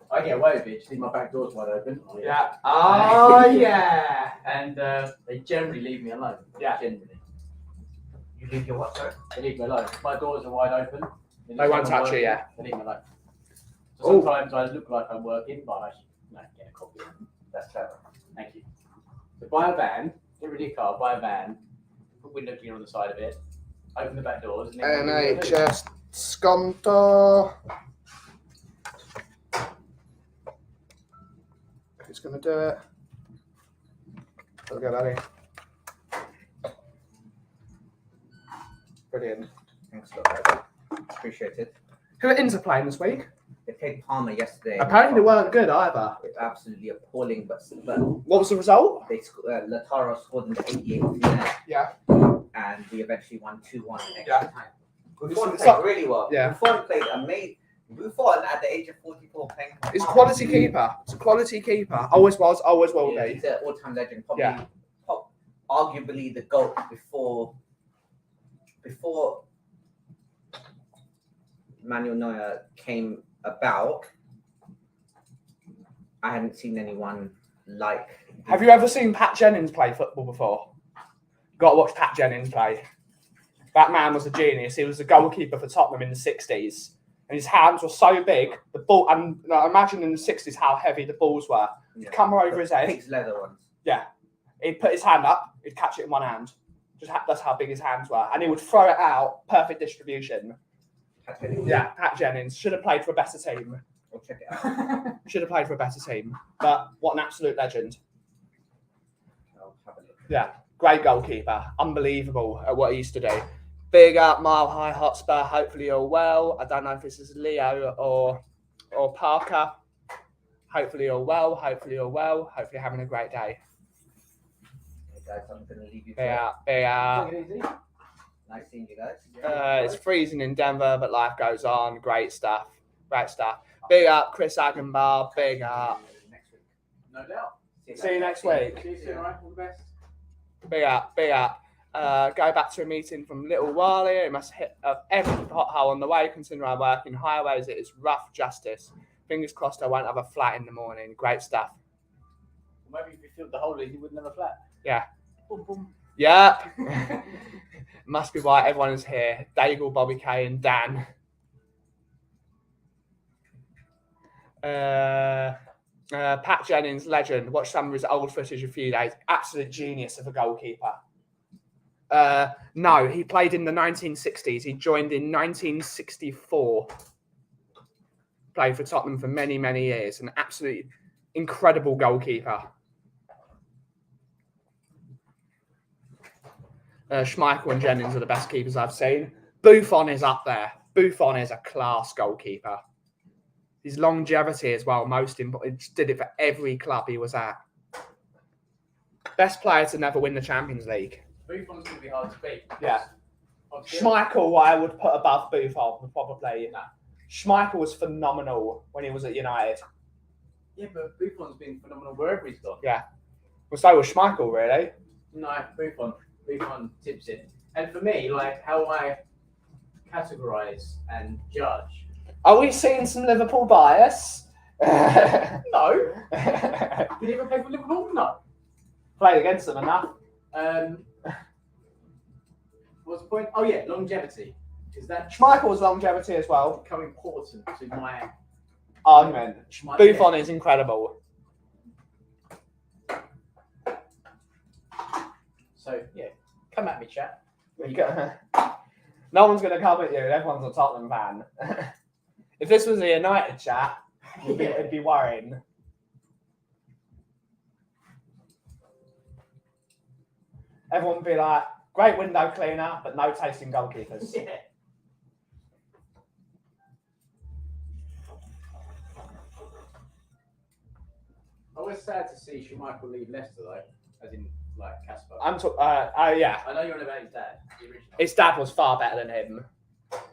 I get away with it. Just leave my back doors wide open. Oh, Yeah. Oh, yeah. And they generally leave me alone. Yeah. Generally. You leave your what, sir? They leave me alone. My doors are wide open. They won't touch you, yeah. They leave me alone. So Oh. sometimes I look like I'm working, but I actually get a copy. That's clever. Thank you. So buy a van, get rid of your car, buy a van, put window cleaner on the side of it, open the back doors, and then NHS Sconto. Who's going to do it? There we go, buddy. Brilliant. Thanks a lot, guys. Appreciate it. Who are Inter playing this week? They played Parma yesterday. Apparently they weren't good either. It's absolutely appalling, but What was the result? they Lautaro scored in the 88th minute, Yeah. and we eventually won 2-1 in Yeah. extra time. Buffon It's played not- really well. yeah. Buffon played amazing. Buffon at the age of 44 playing. for He's a Parma. quality keeper. It's a quality keeper. Always was, always will Yeah, be. he's an all-time legend. Probably, Yeah. arguably the GOAT before Manuel Neuer came about. I hadn't seen anyone like. Have you ever seen Pat Jennings play football before? Got to watch Pat Jennings play. That man was a genius. He was a goalkeeper for Tottenham in the 60s. And his hands were so big, the ball, and imagine in the 60s how heavy the balls were. He'd come over his head. Pig's leather ones. Yeah. He'd put his hand up, he'd catch it in one hand. That's how big his hands were. And he would throw it out, perfect distribution. Yeah, Pat Jennings. Should have played for a better team. We'll check it out. Should have played for a better team. But what an absolute legend. I'll have a look. Yeah, great goalkeeper. Unbelievable at what he used to do. Big up, Mile High Hotspur. Hopefully you're well. I don't know if this is Leo or Parker. Hopefully you're well. Hopefully you're well. Hopefully you're having a great day. Okay, guys, I'm going to leave you. Big up, big up. Take it easy. Nice seeing you guys. It's freezing in Denver, but life goes on. Great stuff. Great stuff. Big up, Chris Agenbar. Big up. Next week. No doubt. See you next week. See you soon, alright? All the best. Big up, big up. Go back to a meeting from a little while here. It must hit every pothole on the way. Considering I work in highways, it is rough justice. Fingers crossed I won't have a flat in the morning. Great stuff. Well, maybe if you filled the hole, you wouldn't have a flat. Yeah. Boom, boom. Yep. Must be why everyone is here. Daigle, Bobby K, and Dan. Pat Jennings, legend. Watched some of his old footage a few days. Absolute genius of a goalkeeper. No, he played in the 1960s. He joined in 1964. Played for Tottenham for many, many years. An absolutely incredible goalkeeper. Schmeichel and Jennings are the best keepers I've seen. Buffon is up there. Buffon is a class goalkeeper. His longevity as well, most important. Did it for every club he was at. Best player to never win the Champions League. Buffon's going to be hard to beat. Yeah. Schmeichel, I would put above Buffon, probably. Nah. Schmeichel was phenomenal when he was at United. Yeah, but Buffon's been phenomenal wherever he's gone. Yeah. Well, so was Schmeichel, really. No, Buffon tips it. And for me, like how I categorise and judge. Are we seeing some Liverpool bias? No. Did he ever play for Liverpool? No. Played against them enough. What's the point? Oh yeah, longevity. Is that Schmeichel's longevity as well. become important to my Argument. Schmeichel? Buffon is incredible. So yeah, come at me, chat. No one's going to come at you. Everyone's a Tottenham fan. If this was a United chat, it'd be worrying. Everyone would be like, great window cleaner, but no taste in goalkeepers. Yeah. I was sad to see Schmeichel leave Leicester though, as in like Casper. Yeah. I know you're on about his dad, the original. His dad was far better than him.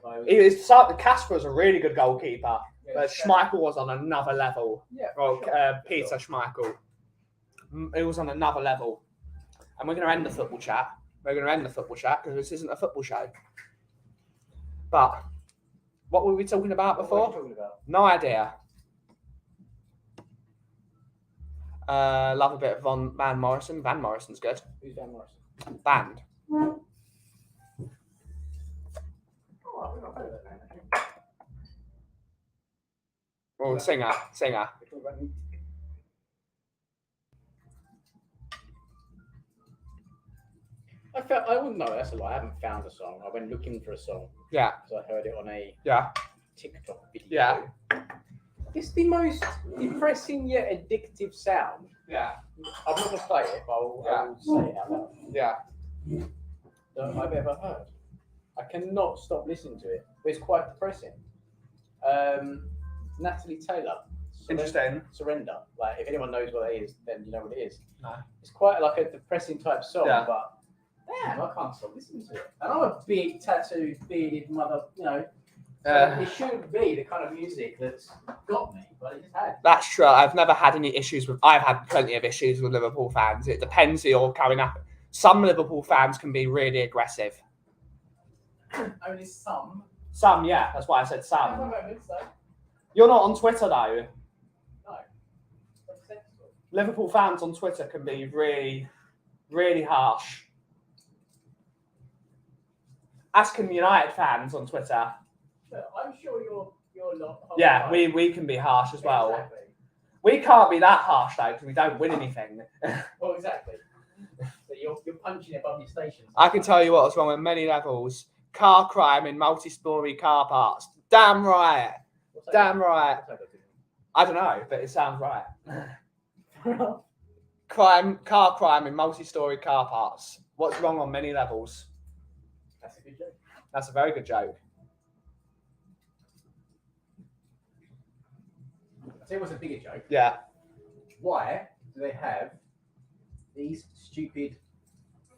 Like, Casper was a really good goalkeeper, yeah, but Schmeichel was on another level. yeah, Or sure. Peter Schmeichel. It was on another level. And we're going to end the football chat. We're going to end the football chat because this isn't a football show. But what were we talking about What were you before? talking about? No idea. Love a bit of Van Morrison. Van Morrison's good. Who's Van Morrison? Band. Oh, I think I've heard of that name, actually. Oh, singer. We're talking about him. I wouldn't know. That's a lie. I haven't found a song. I went looking for a song Yeah. because I heard it on a Yeah. TikTok video. Yeah. It's the most depressing yet addictive sound. Yeah. I'm not going to play it, but I will say it out loud. Yeah. That I've ever heard. I cannot stop listening to it, but it's quite depressing. Natalie Taylor. Interesting. Surrender. Like, if anyone knows what it is, then you know what it is. No. It's quite like a depressing type song, Yeah. but damn, I can't stop listening to it. And I'm a big tattooed, bearded mother, you know. So it shouldn't be the kind of music that's got me, but it just had. That's true. I've never had any issues with. I've had plenty of issues with Liverpool fans. It depends who you're coming up. Some Liverpool fans can be really aggressive. Only some. Some, yeah. That's why I said some. Moments, though. You're not on Twitter though. No. Liverpool fans on Twitter can be really, really harsh. As can United fans on Twitter. But I'm sure you're not. Yeah, we can be harsh as well. Exactly. We can't be that harsh though because we don't win anything. Well, exactly. So you're punching above your station. I can tell you what's wrong on many levels. Car crime in multi-storey car parks. Damn right. Damn right. I don't know, but it sounds right. Car crime in multi-storey car parks. What's wrong on many levels? That's a good joke. That's a very good joke. I'll tell you what's a bigger joke. Yeah. Why do they have these stupid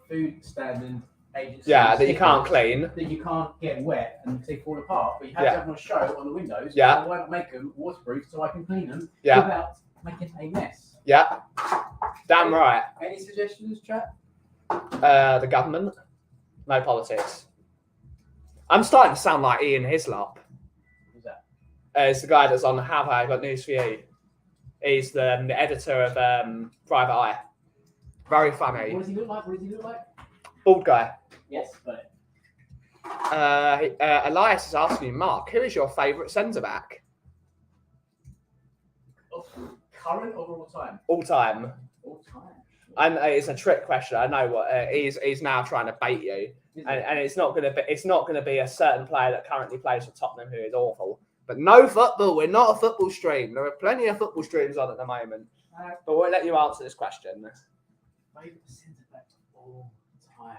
food standard agencies? Yeah, that you can't clean. That you can't get wet and they fall apart, but you have Yeah. to have them on show on the windows. Yeah. So why not make them waterproof so I can clean them Yeah. without making a mess? Yeah. Damn right. Any suggestions, chat? The government. No politics. I'm starting to sound like Ian Hislop. Who's that? It's the guy that's on Have I Got News For You. He's the editor of Private Eye. Very funny. What does he look like? What does he look like? Bald guy. Yes, but Elias is asking you, Mark, who is your favourite centre-back? current or all time? All time. All time. And it's a trick question. I know what he's now trying to bait you, and it's not going to be a certain player that currently plays for Tottenham who is awful. But no football. We're not a football stream. There are plenty of football streams on at the moment. But we'll let you answer this question. Favourite centre back of all time.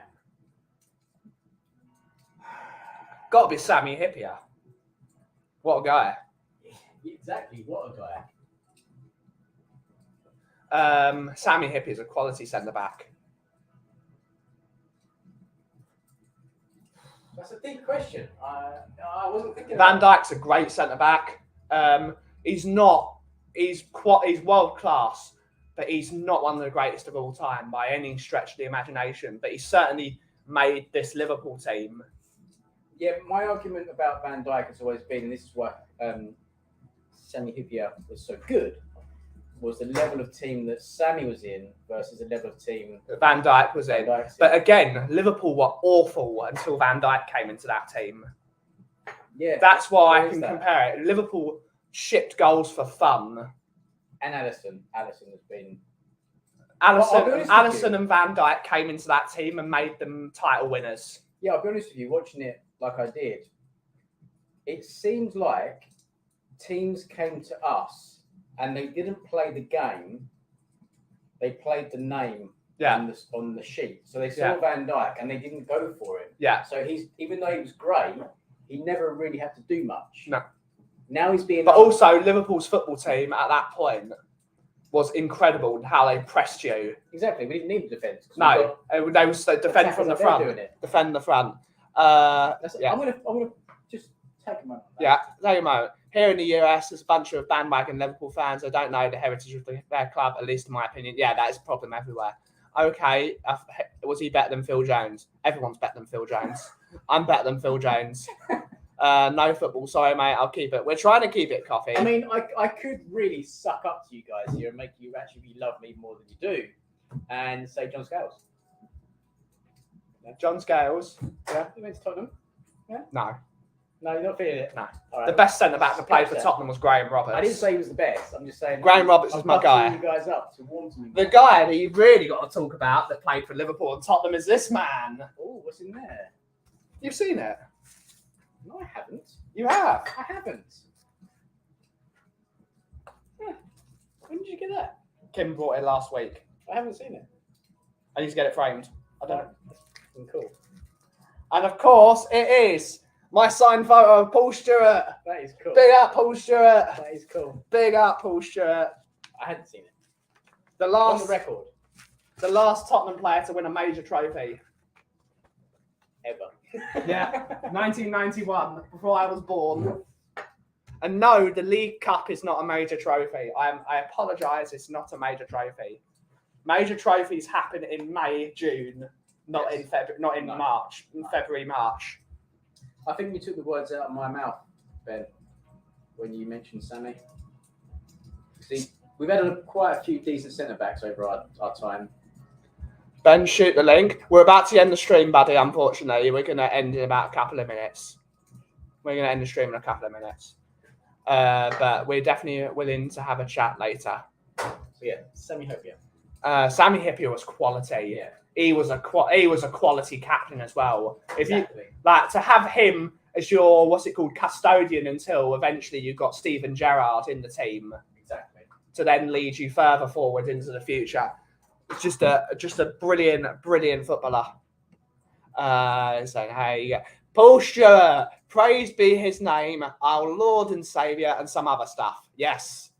Got to be Sammy Hippier. What a guy. Exactly. What a guy. Sammy Hippier is a quality centre back. That's a deep question. I wasn't thinking. Van Dijk's a great centre back. He's world class, but he's not one of the greatest of all time by any stretch of the imagination. But he certainly made this Liverpool team. Yeah, my argument about Van Dijk has always been, and this is why Sammy Hippier was so good, was the level of team that Sammy was in versus the level of team that Van Dijk was in. Dijk's But again, Liverpool were awful until Van Dijk came into that team. Yeah, That's why I where is can that? compare it. Liverpool shipped goals for fun. And Alisson has been. Alisson, I'll be honest with Alisson you. and Van Dijk came into that team and made them title winners. Yeah, I'll be honest with you. Watching it like I did, it seemed like teams came to us and they didn't play the game. They played the name on the sheet. So they saw Van Dijk and they didn't go for it. Yeah. So even though he was great, he never really had to do much. No. Now he's being. But also, Liverpool's football team at that point was incredible in how they pressed you. Exactly. We didn't need the defence. No, they would defend from the front. Defend the front. I'm gonna just take a moment. Yeah, take a moment. Here in the US, there's a bunch of bandwagon Liverpool fans. I don't know the heritage of their club, at least in my opinion. Yeah, that is a problem everywhere. Okay, was he better than Phil Jones? Everyone's better than Phil Jones. I'm better than Phil Jones. No football, sorry, mate. I'll keep it. We're trying to keep it, Kauffie. I mean, I could really suck up to you guys here and make you actually love me more than you do, and say John Scales. John Scales. Yeah, he went to Tottenham. No. No, you're not feeling it. No. All right. The best centre back to play for Scratch that. Tottenham was Graham Roberts. I didn't say he was the best. I'm just saying. Graham Roberts is my guy. You guys up to warm to me. The guy that you've really got to talk about that played for Liverpool and Tottenham is this man. Oh, what's in there? You've seen it? No, I haven't. You have? I haven't. Yeah. When did you get that? Kim bought it last week. I haven't seen it. I need to get it framed. I don't know. Cool. And of course, it is My signed photo of Paul Stewart. That is cool. Big up Paul Stewart. That is cool. Big up Paul Stewart. I hadn't seen it. The On last the record. The last Tottenham player to win a major trophy. Ever. Yeah, 1991, before I was born. And no, the League Cup is not a major trophy. I apologise, it's not a major trophy. Major trophies happen in May, June, not in February, not in March, in February, March. I think you took the words out of my mouth, Ben, when you mentioned Sammy. See, we've had quite a few decent centre backs over our time. Ben, shoot the link. We're about to end the stream, buddy, unfortunately. We're going to end in about a couple of minutes. We're going to end the stream in a couple of minutes. But we're definitely willing to have a chat later. So yeah, Sammy Hopia. Sammy Hippier was quality. Yeah. He was a quality captain as well. If Exactly. you like to have him as your custodian until eventually you got Steven Gerrard in the team. Exactly. To then lead you further forward into the future. It's just a brilliant footballer. Saying, hey, Paul Stewart, praise be his name, our Lord and Saviour, and some other stuff. Yes.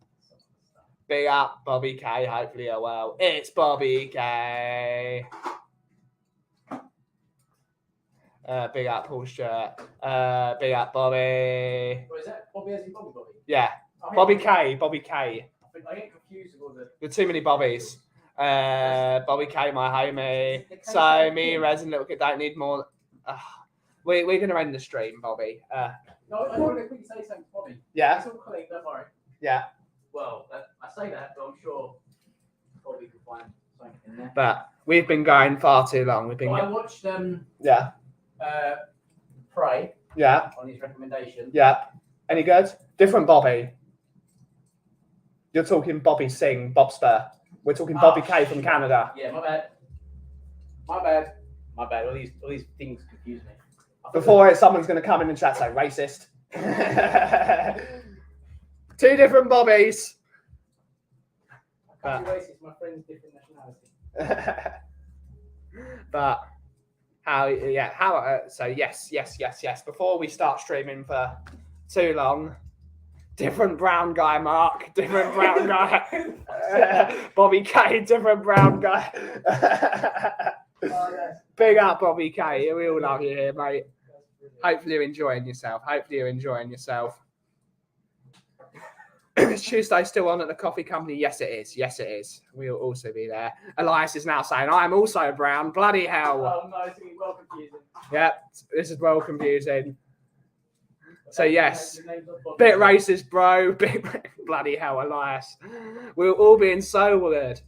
Big up Bobby K. Hopefully you're well. It's Bobby K. Big up Paul Stewart. Big up Bobby. What is that? Bobby as in Bobby? Yeah. Bobby K. Bobby K. I get confused with all the... There are too many Bobbies. Bobby K, my homie. So me, Rez, and Little Kid don't need more. We're going to end the stream, Bobby. No, I want to quickly say something to Bobby. Yeah. It's all clean, don't worry. Yeah. Well, I say that, but I'm sure Bobby can find something in there. But we've been going far too long. We've been. Well, I watched Yeah. Pray Yeah. on his recommendation. Yeah. Any good? Different Bobby. You're talking Bobby Singh, Bob Spur. We're talking Bobby K from Canada. Yeah, my bad. My bad. My bad. All these things confuse me. Before someone's going to come in and chat, say racist. Two different Bobbies. I can't be racist. My friend's different nationality. But so yes. Before we start streaming for too long, different brown guy, Mark. Different brown guy. Bobby K, different brown guy. Big up, Bobby K. We all love you here, mate. Hopefully you're enjoying yourself. Is Tuesday still on at the coffee company? Yes, it is. We'll also be there. Elias is now saying, I'm also brown. Bloody hell. Oh, no, it's going to be well confusing. Yep, this is well confusing. So, yes. Bit racist, bro. Bloody hell, Elias. We'll all be in so good.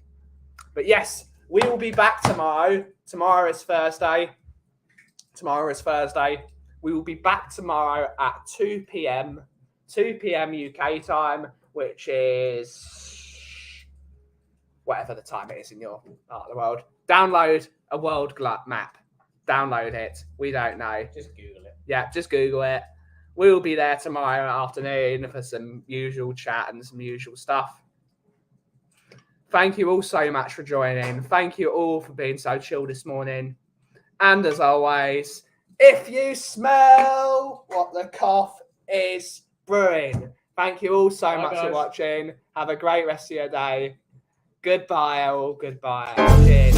But, yes, we will be back tomorrow. Tomorrow is Thursday. We will be back tomorrow at 2 p.m. 2 p.m. UK time, which is whatever the time it is in your part of the world. Download a world map. Download it. We don't know. Just Google it. Yeah, just Google it. We'll be there tomorrow afternoon for some usual chat and some usual stuff. Thank you all so much for joining. Thank you all for being so chill this morning. And as always, if you smell what the cough is brewing. Thank you all so much for watching. Have a great rest of your day. Goodbye, all. Goodbye. Cheers.